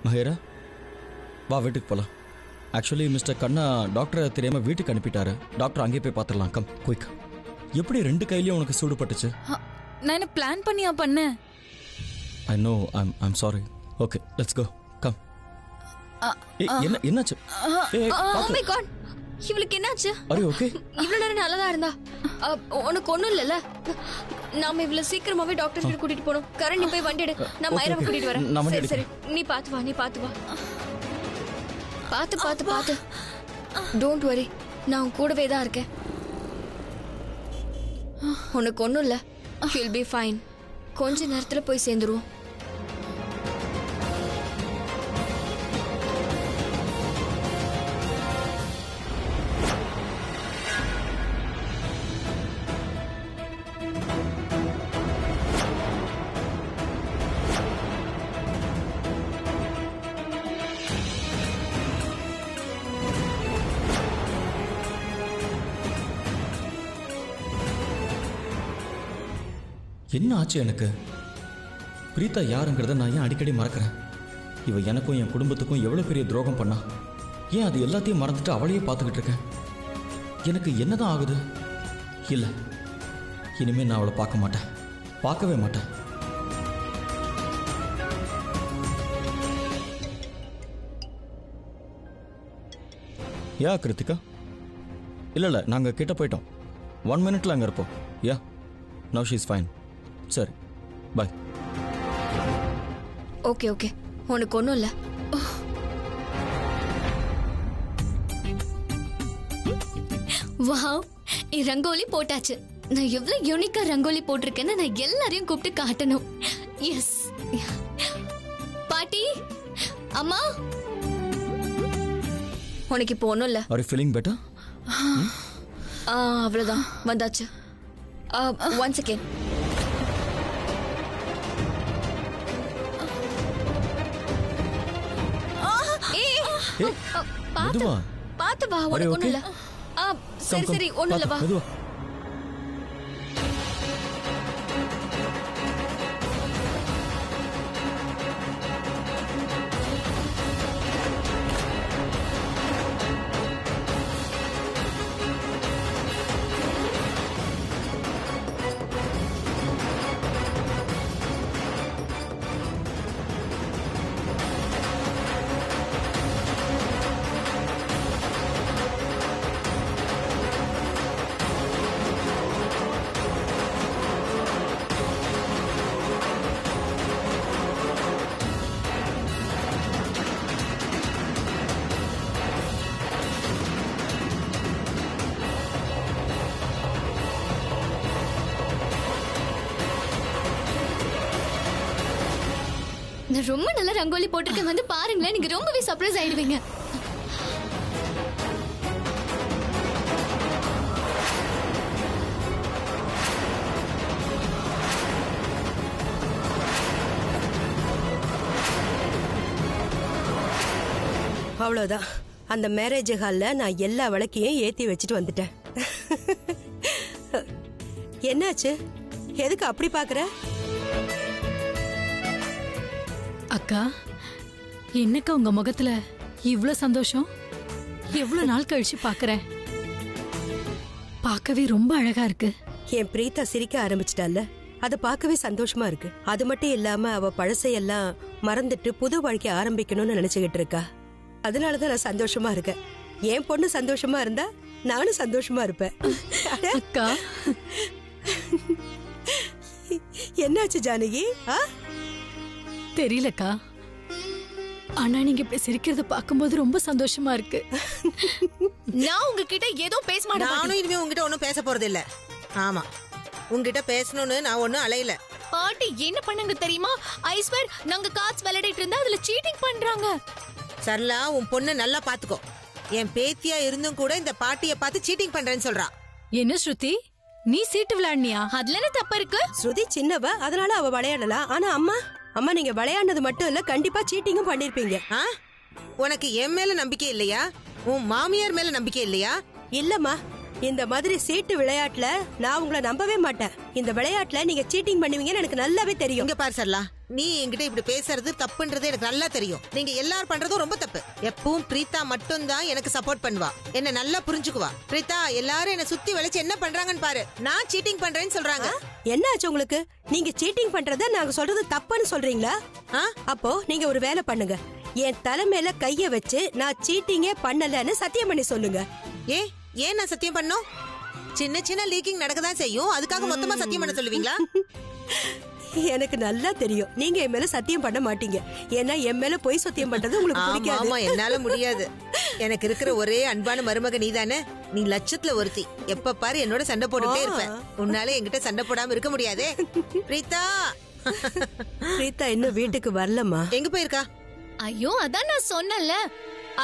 மகேரா வா வீட்டுக்கு போகலாம். ஆக்சுவலி மிஸ்டர் கண்ணா டாக்டரை தெரியாமல் வீட்டுக்கு அனுப்பிட்டாரு. டாக்டர் அங்கேயே போய் பார்த்துடலாம். Come quick. எப்படி 2 கையிலையும் உனக்கு சூடுபட்டுச்சு? நான் என்ன பிளான் பண்ணியா பண்ணேன்? I know. I'm sorry. Okay let's go. Come. என்னாச்சு? ஓ மை காட், இவளுக்கு என்னாச்சு? அரே ஓகே. இவ்வளவு நேரம் நல்லா தான் இருந்தா. உனக்கு ஒண்ணும் இல்லல? நாம இவ்வளவு சீக்கிரமாவே டாக்டர் கிட்ட கூட்டிட்டு போறோம். கரண் நீ போய் வண்டி எடு, நான் மயிரவை கூட்டிட்டு வரேன். சரி சரி, நீ பாத்து வா, நீ பாத்து வா. பாத்து டோன்ட் வரி, நான் உன் கூடவே தான் இருக்கேன். உனக்கு ஒண்ணும் இல்ல, you'll be fine. கொஞ்ச நேரத்துல போய் சேர்ந்துருவோம். என்ன ஆச்சு எனக்கு? பிரீதா யாருங்கிறத நான் ஏன் அடிக்கடி மறக்கிறேன்? இவ எனக்கும் என் குடும்பத்துக்கும் எவ்வளோ பெரிய துரோகம் பண்ணா. ஏன் அது எல்லாத்தையும் மறந்துட்டு அவளையே பார்த்துக்கிட்டு இருக்கேன்? எனக்கு என்னதான் ஆகுது? இல்லை, இனிமேல் நான் அவளை பார்க்க மாட்டேன், பார்க்கவே மாட்டேன். யா கிருத்திகா? இல்லை நாங்கள் கிட்ட போயிட்டோம். 1 மினிட்ல அங்கே இருப்போம். யா நவ் ஷீ இஸ் ஃபைன். சரி பாய். ஓகே ஓகே, உனக்கு ஒன்றும் இல்லை. வாவ், ரங்கோலி போட்டாச்சு. நான் எவ்வளவு யூனிக்கா ரங்கோலி போட்டிருக்கேன்னு நான் எல்லாரையும் கூப்பிட்டு காட்டணும். எஸ் பாட்டி, அம்மா. உனக்கு இப்போ ஒன்றும் இல்லை. Are you feeling better? அவ்வளோதான், வந்தாச்சு. One second. பாத்து வா, உனக்கு ஒண்ணும் இல்ல. சரி சரி, ஒண்ணும் இல்ல, வா. நான் ரொம்ப நல்ல ரங்கோலி போட்டிருக்கேன், வந்து பாருங்களேன், நீங்க ரொம்பவே சர்ப்ரைஸ் ஆயிடுவீங்க. அவ்வளவுதான், அந்த மேரேஜ் ஹால்ல நான் எல்லா விளக்கையும் ஏத்தி வச்சுட்டு வந்துட்டேன். என்னாச்சு? எதுக்கு அப்படி பாக்குற? அக்கா, என்னக்கா உங்க முகத்துல இவ்ளோ சந்தோஷம்? எவ்வளவு நாள் கழிச்சு பாக்குறேன். பார்க்கவே ரொம்ப அழகா இருக்கு. என் பிரீதா சிரிக்க ஆரம்பிச்சிட்டால, அதை பார்க்கவே சந்தோஷமா இருக்கு. அது மட்டும் இல்லாம அவ பழசையெல்லாம் மறந்துட்டு புது வாழ்க்கை ஆரம்பிக்கணும்னு நினைச்சுக்கிட்டு இருக்கா. அதனாலதான் நான் சந்தோஷமா இருக்கேன். என் பொண்ணு சந்தோஷமா இருந்தா நானும் சந்தோஷமா இருப்பேன். அக்கா, என்னாச்சு ஜானகி? தெரியலக்கா, ஆனா நீங்க இப்படி சிரிக்கிறத பாக்கும்போது ரொம்ப சந்தோஷமா இருக்கு. நான் உங்ககிட்ட ஏதோ பேச மாட்டேன். நானும் இனிமே உங்ககிட்ட ஒன்னும் பேச போறது இல்ல. ஆமா, உங்ககிட்ட பேசணும்னு நான் ஒன்னும் அலையல. பாட்டி என்ன பண்ணாங்க தெரியுமா? ஐஸ்வர், நாங்க கார்ட்ஸ் விளையாடிட்டு இருந்தா அதுல சீட்டிங் பண்றாங்க. சரளா, உன் பொண்ணு நல்லா பாத்துக்கோ. என் பேத்தியா இருந்தும் கூட இந்த பாட்டிய பார்த்து சீட்டிங் பண்றேன்னு சொல்றா. என்ன ஸ்ருதி, நீ சீட்டு விளையாடுனியா? அதுல என்ன தப்பு இருக்கு? ஸ்ருதி சின்னவ, அதனால அவ விளையாடலாம். ஆனா அம்மா நீங்க விளையாடுனது மட்டும் இல்ல, கண்டிப்பா சீட்டிங்கும் பண்ணிருப்பீங்க. உனக்கு என் மேல நம்பிக்கை இல்லையா? உன் மாமியார் மேல நம்பிக்கை இல்லையா? இல்லம்மா, இந்த மாதிரி சீட்டு விளையாட்டுல நான் உங்களை நம்பவே மாட்டேன். இந்த விளையாட்டுல நீங்க சீட்டிங் பண்ணுவீங்கன்னு எனக்கு நல்லாவே தெரியும். இங்க பாரு சரளா, நீ என்கிட்ட இப்படி பேசுறது தப்புன்றது எனக்கு நல்லா தெரியும். நீங்க எல்லாரும் பண்றதும் ரொம்ப தப்பு. எப்பவும் பிரீதா மட்டும் தான் எனக்கு சப்போர்ட் பண்ணுவா, என்ன நல்லா புரிஞ்சுக்குவா. பிரீதா எல்லாரும் என்ன சுத்தி வளைச்சு என்ன பண்றாங்கன்னு பாரு. நான் சீட்டிங் பண்றேன்னு சொல்றாங்க. என்ன ஆச்சு உங்களுக்கு? நீங்க சீட்டிங் பண்றத நாங்க சொல்றது தப்புன்னு சொல்றீங்களா? அப்போ நீங்க ஒரு வேலை பண்ணுங்க, என் தலைமையில கைய வச்சு நான் சீட்டிங்கே பண்ணலன்னு சத்தியம் பண்ணி சொல்லுங்க. ஏன் நான் சத்தியம் பண்ணோம்? சின்ன சின்ன லீக்கிங் நடக்கதான் செய்யும், அதுக்காக மொத்தமா சத்தியம் பண்ண சொல்லுவீங்களா? எனக்கு நல்லா தெரியும் நீங்க என் மேல சத்தியம் பண்ண மாட்டீங்க. ஏன்னா என் மேல பொய் சத்தியம் பண்றது உங்களுக்கு பிடிக்காது. ஆமா, என்னால முடியாது. எனக்கு இருக்கிற ஒரே அன்பான மருமக நீதானே. நீ லட்சத்துல ஒருத்தி. எப்ப பாரு என்னோட சண்டை போட்டுட்டே இருப்ப. உன்னால என்கிட்ட சண்டை போடாம இருக்க முடியாதே. பிரீதா பிரீதா இன்னும் வீட்டுக்கு வரலமா? எங்க போயிருக்கா? ஐயோ, அதான் நான் சொன்னல,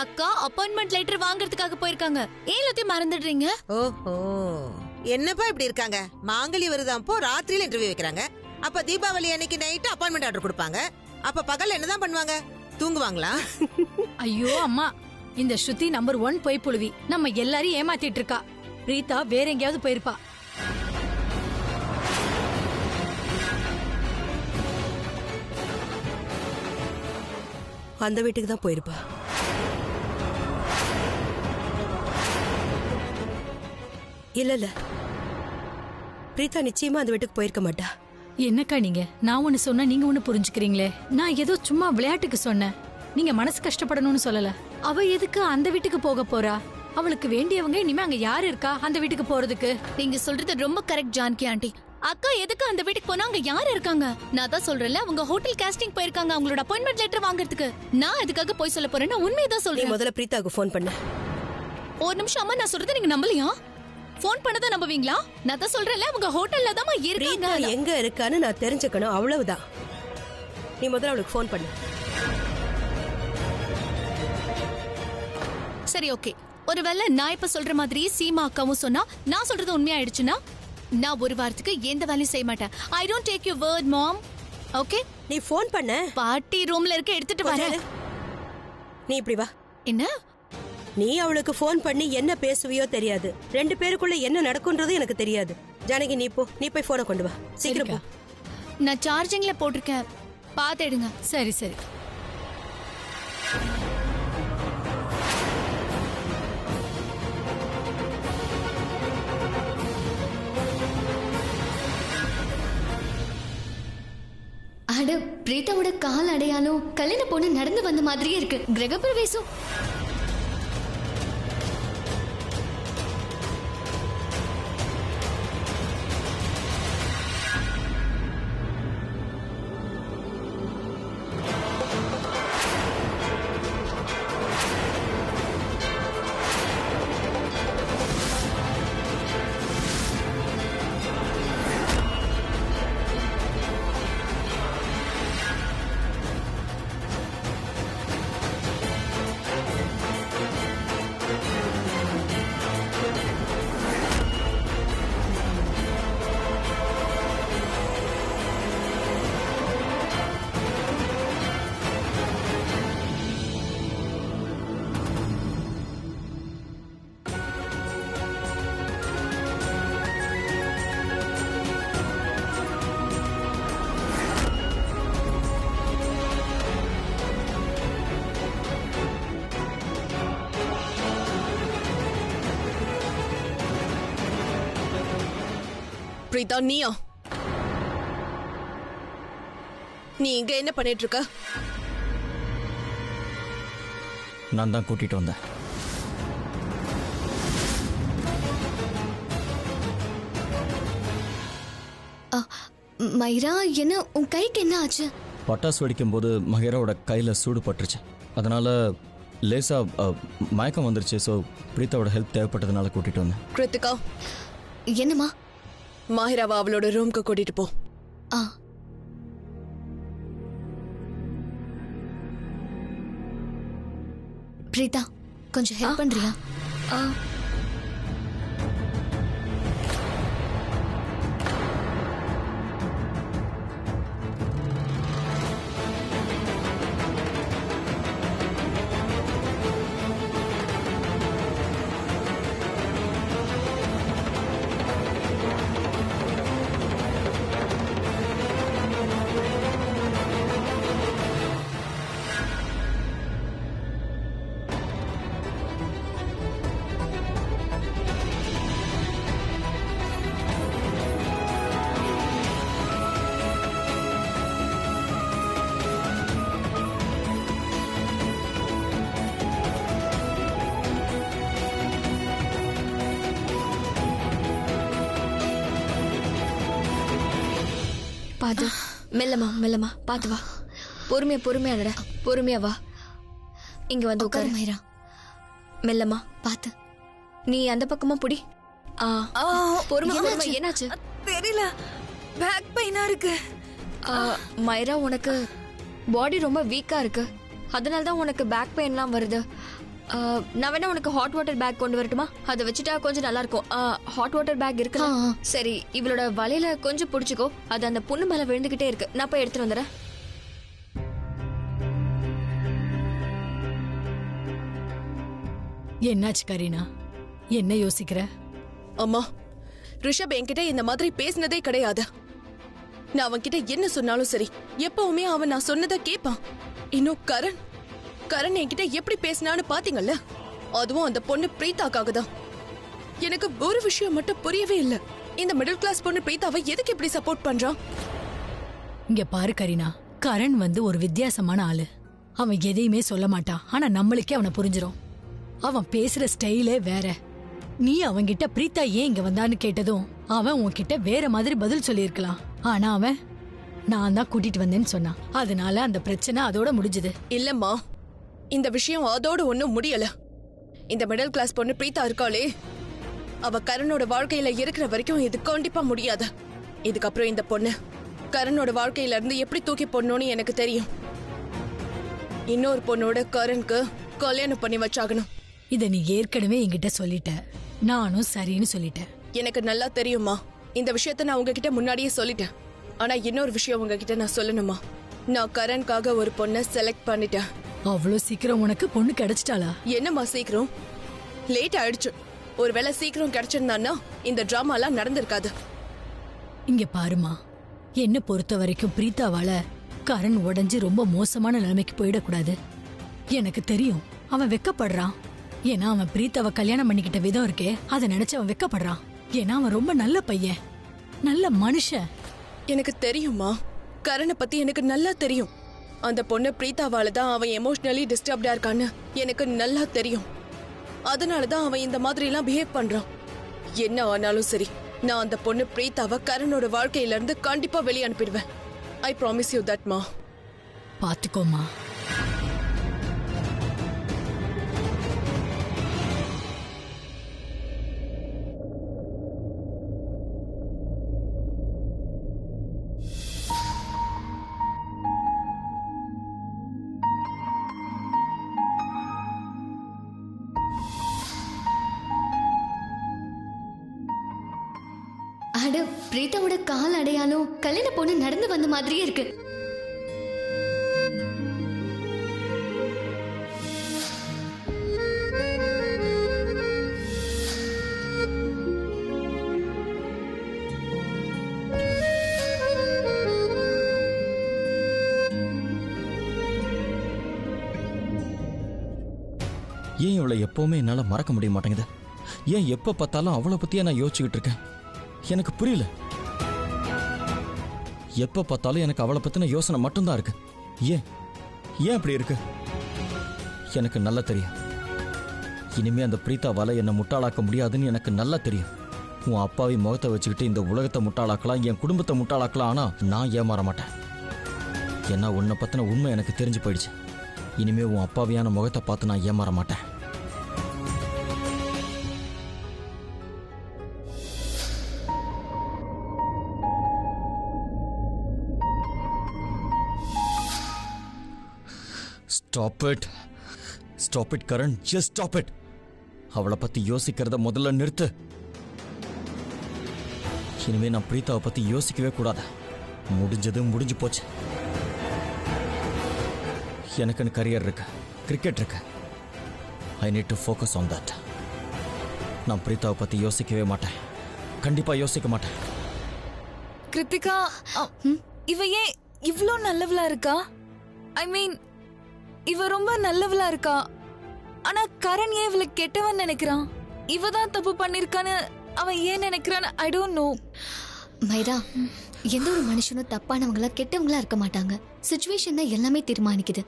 அக்கா அப்பாயின்மெண்ட் லெட்டர் வாங்குறதுக்காக போயிருக்காங்க. ஏன் எல்லாத்தையும் மறந்துடுறீங்க? ஓஹோ, என்னப்பா இப்படி இருக்காங்க? மாங்கலி வருதாம் போ, ராத்திரியில இன்டர்வியூ வைக்கிறாங்க. அப்ப தீபாவளி அன்னைக்கு நைட் அப்பாயின்மெண்ட் ஆர்டர் கொடுப்பாங்க. அப்ப பகல்ல என்னதான் பண்ணுவாங்க? தூங்குவாங்களா? ஐயோ அம்மா, இந்த ஸ்ருதி நம்பர் 1 பொய் புழுவி நம்ம எல்லாரையும் ஏமாத்திட்டு இருக்கா. பிரீதா வேற எங்கேயாவது போயிருப்பா. அந்த வீட்டுக்கு தான் போயிருப்பா. இல்ல பிரீதா நிச்சயமா அந்த வீட்டுக்கு போயிருக்க மாட்டா. என்னக்கா நீங்க? நான் ஒண்ணு சொன்னா நீங்க ஒண்ணு புரிஞ்சுக்கிறீங்களே. நான் ஏதோ சும்மா விளையாட்டுக்கு சொன்னேன், நீங்க மனசு கஷ்டப்படணும்னு சொல்லல. அவ எதுக்கு அந்த வீட்டுக்கு போக போறா? அவளுக்கு வேண்டியவங்க இனிமே அங்க யாரு இருக்கா அந்த வீட்டுக்கு போறதுக்கு? நீங்க சொல்றது ரொம்ப கரெக்ட் ஜானகி ஆண்டி. அக்கா எதுக்கு அந்த வீட்டுக்கு போனா அங்க யாரு இருக்காங்க? நான் தான் சொல்றேன்ல, அவங்க ஹோட்டல் காஸ்டிங் போயிருக்காங்க அவங்களோட அப்பாயின்மெண்ட் லெட்டர் வாங்குறதுக்கு. நான் எதுக்காக போய் சொல்ல போறேன்னா உண்மையதான் நீ சொல்றேன். முதல்ல பிரீதாவுக்கு ஃபோன் பண்ணு. ஒரு நிமிஷம் அம்மா, நான் சொல்றதை நீங்க நம்பலையா? போன் பண்ணத நம்புவீங்களா? நான் தான் சொல்றேன்ல, அவங்க ஹோட்டல்ல தான் பிரீதா இருக்காங்க. எங்க இருக்கான்னு நான் தெரிஞ்சுக்கணும், அவ்வளவுதான். நீ முதல்ல அவளுக்கு ஃபோன் பண்ணு. சரி, ஓகே. ஒருவேளை நான் இப்ப சொல்ற மாதிரி சீமா அக்காவும் சொன்னா நான் சொல்றது உண்மையாயிடுச்சுன்னா நான் ஒரு வாரத்துக்கு எந்த வேலையும் செய்ய மாட்டேன். I don't take your word mom. Okay, நீ ஃபோன் பண்ண. பார்ட்டி ரூம்ல இருக்க எடுத்துட்டு வரேன். நீ இப்படி வா. என்ன? நீ அவளுக்கு ஃபோன் பண்ணி என்ன பேசுவியோ தெரியாது, 2 பேருக்குள்ள என்ன நடக்கும்ன்றது எனக்கு தெரியாது. ஜானகி நீ போய் போனை கொண்டு வா, சீக்கிரம் போ. நான் சார்ஜிங்ல போட்டிருக்கேன், பாத்து எடுங்க. சரி சரி. அட, பிரீதாவோட கால் அடையாளம் கல்யாண பொண்ணு நடந்து வந்த மாதிரியே இருக்கு. கிரகப்பிரவேசம். பிரீதா, நீயா? நீ இங்க என்ன பண்ணிட்டு இருக்க? நான் தான் கூட்டிட்டு வந்தேன். மைரா, என்ன உன் கைக்கு என்ன ஆச்சு? பட்டாசு வெடிக்கும் போது மஹேராவோட கையில சூடு பட்டுருச்சு. அதனால லேசா மயக்கம் வந்துருச்சு. ஸோ பிரீதாவோட ஹெல்ப் தேவைப்பட்டதுனால கூட்டிட்டு வந்தேன். கிருத்திகா, என்னம்மா? மாஹிராவை அவளோட ரூம்க்கு கூட்டிட்டு போ. பிரீதா, கொஞ்சம் ஹெல்ப் பண்றியா? பாத்து மெல்லமா மெல்லமா பாத்து வா. பொறுமையா பொறுமையாடா, பொறுமையா வா. இங்க வந்து உட்காரு மைரா. மெல்லமா பாத்து. நீ அந்த பக்கமா புடி. பொறுமை பொறுமை. என்னாச்சு? தெரியல, பேக் பெயினா இருக்கு. மைரா, உனக்கு பாடி ரொம்ப வீக்கா இருக்கு, அதனால தான் உனக்கு பேக் பெயின்லாம் வருது. நான் வேணா உனக்கு ஹாட் வாட்டர் பேக் கொண்டு வரட்டுமா? அதை வச்சுட்டா கொஞ்சம் நல்லா இருக்கும். ஹாட் வாட்டர் பேக் இருக்கு. சரி, இவளோட வலையில கொஞ்சம் பிடிச்சிக்கோ. அது அந்த பொண்ணு மேல விழுந்துகிட்டே இருக்கு. நான் போய் எடுத்துட்டு வந்துடுறேன். என்னாச்சு கரீனா? என்ன யோசிக்கிற? அம்மா, ரிஷப் என்கிட்ட இந்த மாதிரி பேசினதே கிடையாது. நான் அவன்கிட்ட என்ன சொன்னாலும் சரி, எப்பவுமே அவன் நான் சொன்னதை கேட்பான். இன்னும் கரண் என்கிட்ட எப்படி பேசினான்னு பாத்தீங்கல்ல? அதுவும் அந்த பொண்ணு பிரீதாக்காக தான். எனக்கு ஒரு விஷயம் மட்டும் புரியவே இல்லை. இந்த மிடில் கிளாஸ் பொண்ணு பிரீதாவை எதுக்கு இப்படி சப்போர்ட் பண்றான்? இங்க பாரு கரீனா, கரண் வந்து ஒரு வித்தியாசமான ஆளு. அவன் எதையுமே சொல்ல மாட்டான், ஆனா நம்மளுக்கே அவனை புரிஞ்சிரும். அவன் பேசுற ஸ்டைலே வேற. நீ அவன்கிட்ட பிரீதா ஏன் இங்க வந்தான்னு கேட்டதும் அவன் உன்கிட்ட வேற மாதிரி பதில் சொல்லியிருக்கலாம். ஆனா அவன் நான் தான் கூட்டிட்டு வந்தேன்னு சொன்னான். அதனால அந்த பிரச்சனை அதோட முடிஞ்சது. இல்லம்மா, இந்த விஷயம் அதோட ஒண்ணும் முடியல. இந்த மிடில் கிளாஸ் பொண்ணு பிரீதா இருக்காளே, அவ கரணோட வாழ்க்கையில இருக்கிற வரைக்கும் இது கண்டிப்பா முடியாது. இதுக்கப்புறம் இந்த பொண்ணு கரணோட வாழ்க்கையில இருந்து எப்படி தூக்கி போடணும்னு எனக்கு தெரியும். இன்னொரு பொண்ணோட கரனுக்கு கல்யாணம் பண்ணி வச்சாகணும். இத நீ ஏற்கனவே என்கிட்ட சொல்லிட்ட, நானும் சரின்னு சொல்லிட்டேன். எனக்கு நல்லா தெரியுமா, இந்த விஷயத்த நான் உங்ககிட்ட முன்னாடியே சொல்லிட்டேன். ஆனா இன்னொரு விஷயம் உங்ககிட்ட நான் சொல்லணுமா? நான் கரனுக்காக ஒரு பொண்ணை செலக்ட் பண்ணிட்டேன். அவ்வளவு சீக்கிரம் உனக்கு பொண்ணு கிடைச்சிட்டாளா? என்னம்மா சீக்கிரம்? லேட் ஆயிடுச்சு. ஒருவேளை சீக்கிரம் கிடைச்சிருந்தான்னா இந்த டிராமாலாம் நடந்திருக்காது. இங்க பாருமா, என்ன பொறுத்த வரைக்கும் பிரீதாவால கரண் உடைஞ்சு ரொம்ப மோசமான நிலைமைக்கு போயிடக்கூடாது. எனக்கு தெரியும் அவன் வெக்கப்படுறான். ஏன்னா அவன் பிரீத்தாவை கல்யாணம் பண்ணிக்கிட்ட விதம் இருக்கே, அதை நினைச்சு அவன் வெக்கப்படுறான். ஏன்னா அவன் ரொம்ப நல்ல பையன், நல்ல மனுஷன். எனக்கு தெரியுமா, கரணை பத்தி எனக்கு நல்லா தெரியும். அந்த பொண்ணு பிரீதாவால தான் அவன் எமோஷனலி டிஸ்டர்ப்டா இருக்கான்னு எனக்கு நல்லா தெரியும். அதனாலதான் அவன் இந்த மாதிரி எல்லாம் பிஹேவ் பண்றான். என்ன ஆனாலும் சரி, நான் அந்த பொண்ணு பிரீதாவை கரணோட வாழ்க்கையில இருந்து கண்டிப்பா வெளியே அனுப்பிடுவேன். ஐ ப்ராமிஸ் யூ தட் மா. பாத்துக்கோமா. அட, பிரீதாவோட கால் அடையாளம் கல்யாண பொண்ணு நடந்து வந்த மாதிரியே இருக்கு. ஏன் இவளை எப்பவுமே என்னால மறக்க முடிய மாட்டேங்குது? ஏன் எப்ப பார்த்தாலும் அவளை பத்தியே நான் யோசிச்சுக்கிட்டு இருக்கேன்? எனக்கு புரியல. எப்ப பார்த்தாலும் எனக்கு அவளை பத்தின யோசனை மட்டும்தான் இருக்கு. ஏன் அப்படி இருக்கு? எனக்கு நல்லா தெரியும். இனிமே அந்த பிரீதாவால என்னை முட்டாளாக்க முடியாதுன்னு எனக்கு நல்லா தெரியும். உன் அப்பாவி முகத்தை வச்சுக்கிட்டு இந்த உலகத்தை முட்டாளாக்கலாம், என் குடும்பத்தை முட்டாளாக்கலாம். ஆனா நான் ஏமாற மாட்டேன். ஏன்னா உன்னை பத்தின உண்மை எனக்கு தெரிஞ்சு போயிடுச்சு. இனிமே உன் அப்பாவியான முகத்தை பார்த்து நான் ஏமாற மாட்டேன். Stop it, Karan. Just stop it. அவளை பத்தி யோசிக்கிறத முதல்ல நிறுத்து. இனிமே நான் பிரீதாவை பத்தி யோசிக்கவே கூடாது. முடிஞ்சது முடிஞ்சு போச்சு. எனக்குன்னு கரியர் இருக்கு, கிரிக்கெட் இருக்கு. I need to focus on that. நான் பிரீதாவை பத்தி யோசிக்கவே மாட்டேன். கண்டிப்பா யோசிக்க மாட்டேன். கிருத்திகா, இவ ஏன் இவ்ளோ நல்லவளா இருக்கா? ஐ மீன், இவ ரொம்ப நல்லவளா இருக்கா. ஆனா கரண் ஏன் இவளை கெட்டவன் நினைக்கிறான்? இவ தான் தப்பு பண்ணிருக்கான்னு அவன் ஏன் நினைக்கிறான்னு ஐ டோன்ட் நோ. மைரா, எந்த ஒரு மனுஷனும் தப்பானவங்களா கெட்டவங்களா இருக்க மாட்டாங்க. சிச்சுவேஷன் தான் எல்லாமே தீர்மானிக்குது.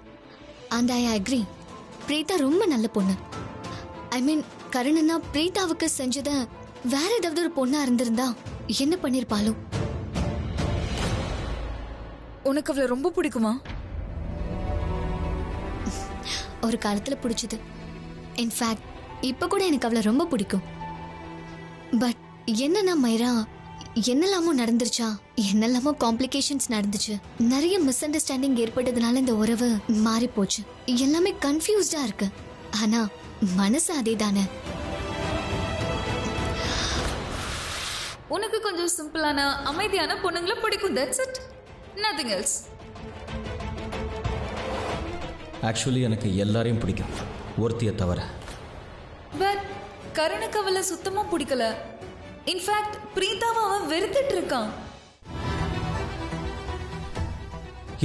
அண்ட் ஐ அக்ரி, பிரீதா ரொம்ப நல்ல பொண்ணு. ஐ மீன், கரணனா பிரீதாவுக்கு செஞ்சத வேற ஏதாவது ஒரு பொண்ணா இருந்திருந்தா என்ன பண்ணிருப்பாளோ? உனக்கு அவளை ரொம்ப பிடிக்குமா? ஒரு காலத்துல பிடிச்சது. இன்ஃபேக்ட் இப்ப கூட எனக்கு அவளை ரொம்ப பிடிக்கும். பட் என்னன்னா மைரா, என்னெல்லாமோ நடந்துருச்சா, என்னெல்லாமோ காம்ப்ளிகேஷன்ஸ் நடந்துச்சு, நிறைய மிஸ் அண்டர்ஸ்டாண்டிங் ஏற்பட்டதுனால இந்த உறவு மாறி போச்சு. எல்லாமே கன்ஃபியூஸ்டா இருக்கு. ஆனா மனசு அதே தானே. உனக்கு கொஞ்சம் சிம்பிளான அமைதியான பொண்ணுங்களை பிடிக்கும். That's it, nothing else. Actually எனக்கு எல்லாரையும் பிடிக்கும், ஒருத்தியை தவிர. பட் கரணுக்கு அவளை சுத்தமா பிடிக்கல. இன்ஃபேக்ட் பிரீதாவை அவன் வெறுத்துட்டு இருக்கான்.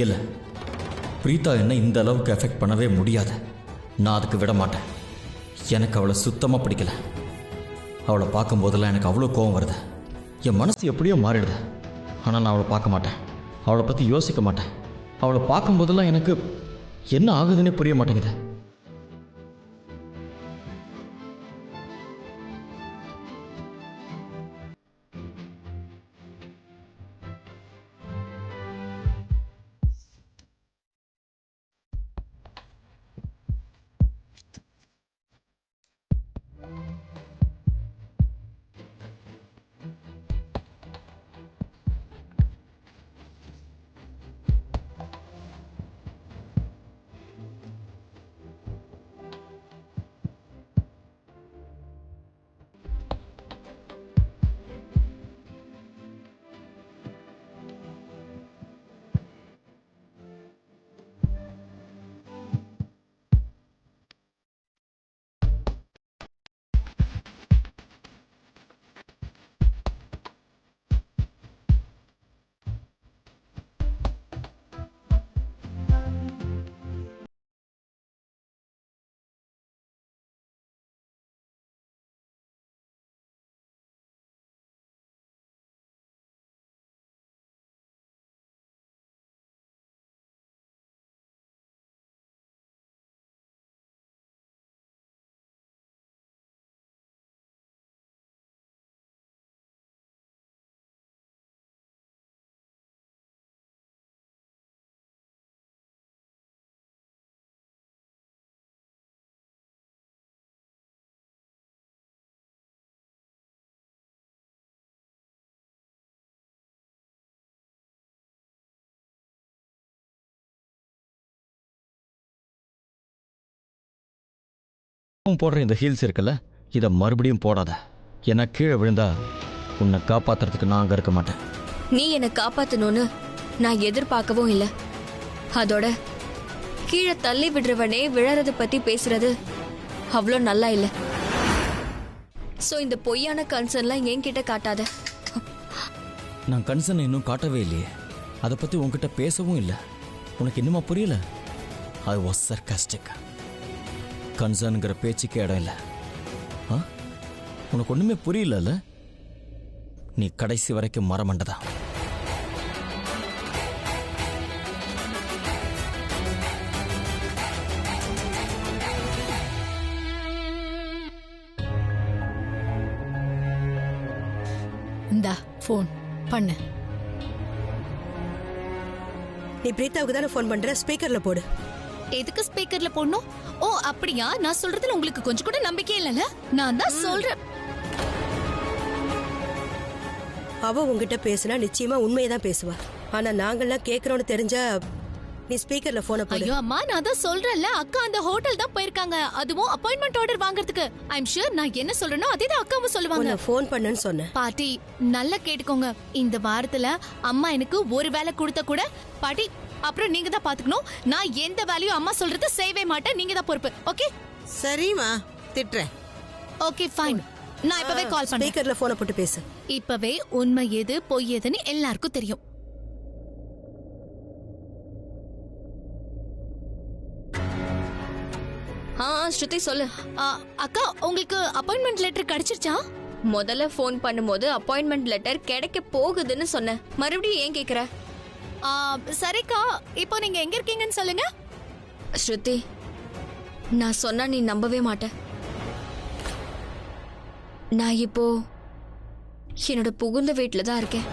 இல்லை, பிரீதா என்ன இந்த அளவுக்கு எஃபெக்ட் பண்ணவே முடியாது. நான் அதுக்கு விட மாட்டேன். எனக்கு அவளை சுத்தமாக பிடிக்கல. அவளை பார்க்கும் போதெல்லாம் எனக்கு அவ்வளோ கோவம் வருது. என் மனசு எப்படியோ மாறிடுது. ஆனால் நான் அவளை பார்க்க மாட்டேன், அவளை பற்றி யோசிக்க மாட்டேன். அவளை பார்க்கும் போதெல்லாம் எனக்கு என்ன ஆகுதுன்னே புரிய மாட்டேங்குது. போடுற இந்த ஹீல்ஸ் இருக்குல்ல, இதை மறுபடியும் போடாத. ஏன்னா கீழே விழுந்தா உன்னை காப்பாத்துறதுக்கு நான் அங்கே இருக்க மாட்டேன். நீ என்னை காப்பாற்றணும்னு நான் எதிர்பார்க்கவும் இல்லை. அதோட கீழே தள்ளி விடுறவனே விழறத பற்றி பேசுறது அவ்வளோ நல்லா இல்லை. ஸோ இந்த பொய்யான கன்சர்ன்லாம் என்கிட்ட காட்டாத. நான் கன்சர்ன் இன்னும் காட்டவே இல்லையே, அதை பற்றி உன்கிட்ட பேசவும் இல்லை. உனக்கு இன்னுமா புரியல? I was sarcastic. கன்சர்னுங்கிற பேச்சுக்கே இடம் இல்லை. உனக்கு ஒன்றுமே புரியல. நீ கடைசி வரைக்கும் மரமண்டதான். இந்தா ஃபோன் பண்ணு. நீ பிரீதாவுக்கு தானே ஃபோன் பண்ற? ஸ்பீக்கர்ல போடு. எதுக்கு ஸ்பீக்கர்ல போடணும்? ஓ அப்படியா? நான் சொல்றதுல உங்களுக்கு கொஞ்சம் கூட நம்பிக்கை இல்லைல்ல? நான் தான் சொல்றேன். அவ உங்ககிட்ட பேசினா நிச்சயமா உண்மையை தான் பேசுவா. ஆனா நாங்கெல்லாம் கேட்கறோம்னு தெரிஞ்சா நீ ஸ்பீக்கர்ல போனை போடு. ஐயோ அம்மா, நான் தான் சொல்றேன்ல, அக்கா அந்த ஹோட்டல் தான் போயிருக்காங்க. அதுவும் அப்பாயின்மெண்ட் ஆர்டர் வாங்குறதுக்கு. ஐ அம் ஷூர் நான் என்ன சொல்றேனோ அதே தான் அக்காவும் சொல்லுவாங்க. நான் ஃபோன் பண்ணேன்னு சொன்னேன். பாட்டி நல்லா கேட்டுக்கோங்க. இந்த வாரத்துல அம்மா எனக்கு ஒரு வேலை கொடுத்த கூட பாட்டி அப்புறம் நீங்க தான் பாத்துக்கணும். நான் எந்த வேலையும் அம்மா சொல்றது செய்யவே மாட்டேன். நீங்க தான் பொறுப்பு. ஓகே? சரிம்மா, திட்டுறேன். Okay fine. நான் இப்பவே கால் பண்றேன். ஸ்பீக்கர்ல போனை போட்டு பேசு. இப்பவே உண்மை எது பொய் எதுன்னு எல்லாருக்கும் தெரியும். ஸ்ருதி சொல்லு. அக்கா, உங்களுக்கு அப்பாயின்மெண்ட் லெட்டர் கிடைச்சிருச்சா? முதல்ல ஃபோன் பண்ணும்போது அப்பாயின்மெண்ட் லெட்டர் கிடைக்க போகுதுன்னு சொன்னேன். மறுபடியும் ஏன் கேக்குற? சரிக்கா, இப்போ நீங்க எங்க இருக்கீங்கன்னு சொல்லுங்க. ஸ்ருதி, நான் சொன்னா நீ நம்பவே மாட்ட. நான் இப்போ என்னோட புகுந்த வீட்டுல தான் இருக்கேன்.